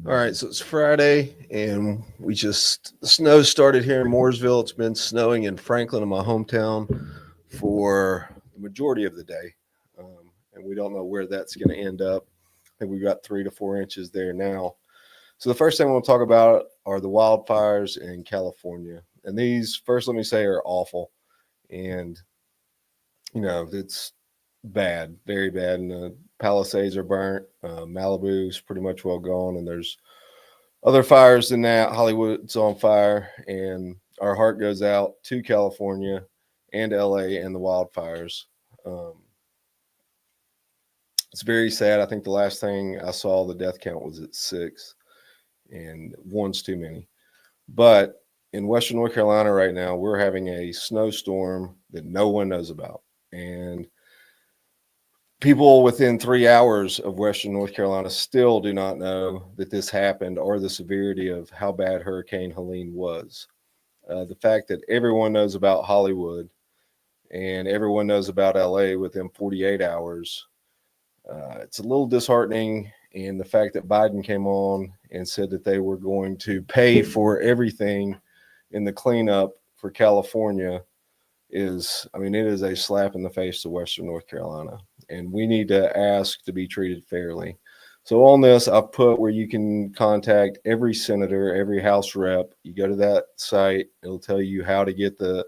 All right, so it's Friday, and the snow started here in Mooresville. It's been snowing in Franklin, in my hometown, for the majority of the day, and we don't know where that's going to end up. I think we've got 3 to 4 inches there now. So the first thing I want to talk about are the wildfires in California, and these, first, let me say, are awful, and it's bad, very bad. And the Palisades are burnt. Malibu's pretty much well gone, and there's other fires than that. Hollywood's on fire, and our heart goes out to California and LA and the wildfires. Um, it's very sad. I think the last thing I saw, the death count was at 6, and one's too many. But in Western North Carolina right now, we're having a snowstorm that no one knows about. And people within 3 hours of Western North Carolina still do not know that this happened or the severity of how bad Hurricane Helene was. The fact that everyone knows about Hollywood and everyone knows about LA within 48 hours, it's a little disheartening. And the fact that Biden came on and said that they were going to pay for everything in the cleanup for California it is a slap in the face to Western North Carolina. And we need to ask to be treated fairly. So on this, I've put where you can contact every senator, every House rep. You go to that site, it'll tell you how to get the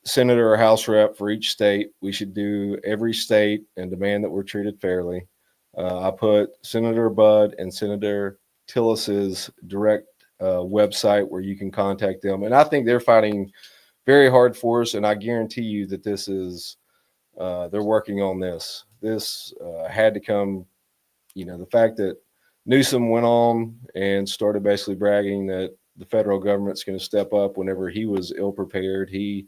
senator or House rep for each state. We should do every state and demand that we're treated fairly. I put Senator Budd and Senator Tillis's direct website where you can contact them. And I think they're fighting very hard for us, and I guarantee you that this is they're working on this. This had to come. The fact that Newsom went on and started basically bragging that the federal government's going to step up whenever he was ill prepared. He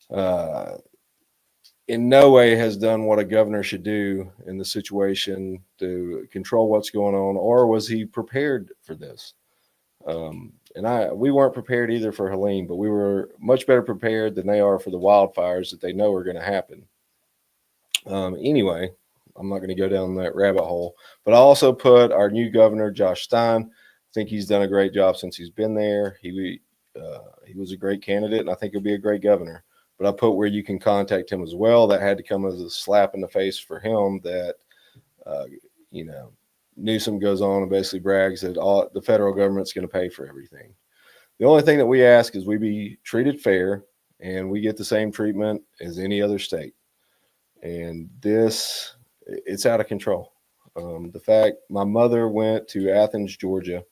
in no way has done what a governor should do in the situation to control what's going on, or was he prepared for this? We weren't prepared either for Helene, but we were much better prepared than they are for the wildfires that they know are going to happen. Anyway, I'm not going to go down that rabbit hole, but I also put our new governor, Josh Stein. I think he's done a great job since he's been there. He was a great candidate, and I think he'll be a great governor. But I put where you can contact him as well. That had to come as a slap in the face for him that, Newsom goes on and basically brags that the federal government's going to pay for everything. The only thing that we ask is we be treated fair and we get the same treatment as any other state. And it's out of control. The fact my mother went to Athens, Georgia,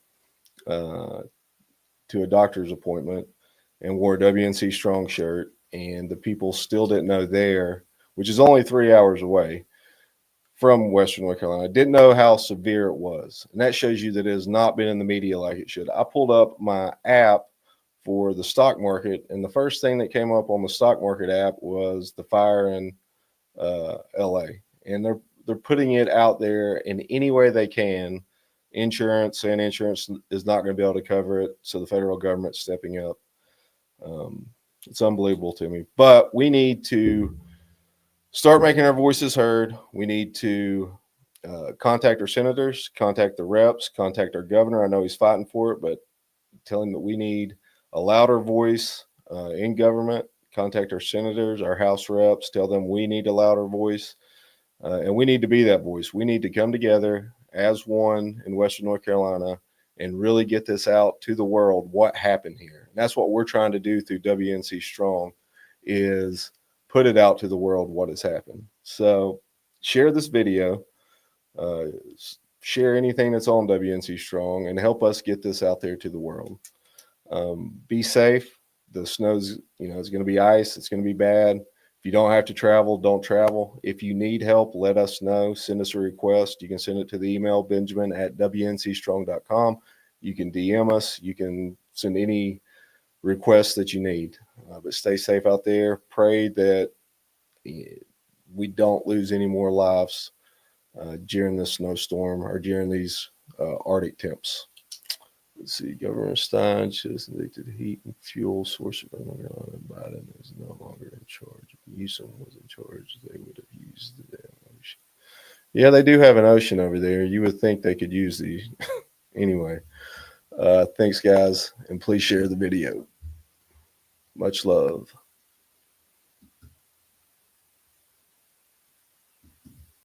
to a doctor's appointment and wore a WNC Strong shirt, and the people still didn't know there, which is only 3 hours away from Western North Carolina, didn't know how severe it was. And that shows you that it has not been in the media like it should. I pulled up my app for the stock market, and the first thing that came up on the stock market app was the fire in LA. And they're putting it out there in any way they can. Insurance is not going to be able to cover it, so the federal government's stepping up. It's unbelievable to me. But we need to start making our voices heard. We need to contact our senators, contact the reps, contact our governor. I know he's fighting for it, but tell him that we need a louder voice in government. Contact our senators, our House reps, tell them we need a louder voice, and we need to be that voice. We need to come together as one in Western North Carolina and really get this out to the world, what happened here. And that's what we're trying to do through WNC Strong, is put it out to the world what has happened. So share this video, share anything that's on WNC Strong, and help us get this out there to the world. Be safe. The snow's, it's going to be ice. It's going to be bad. If you don't have to travel, don't travel. If you need help, let us know. Send us a request. You can send it to the email, benjamin@wncstrong.com. You can DM us. You can send any requests that you need. But stay safe out there. Pray that we don't lose any more lives during this snowstorm or during these Arctic temps. Let's see. Governor Stein just addicted heat and fuel source of Biden is no longer in charge. If Newsom was in charge, they would have used the damn ocean. Yeah, they do have an ocean over there. You would think they could use the anyway. Thanks, guys, and please share the video. Much love.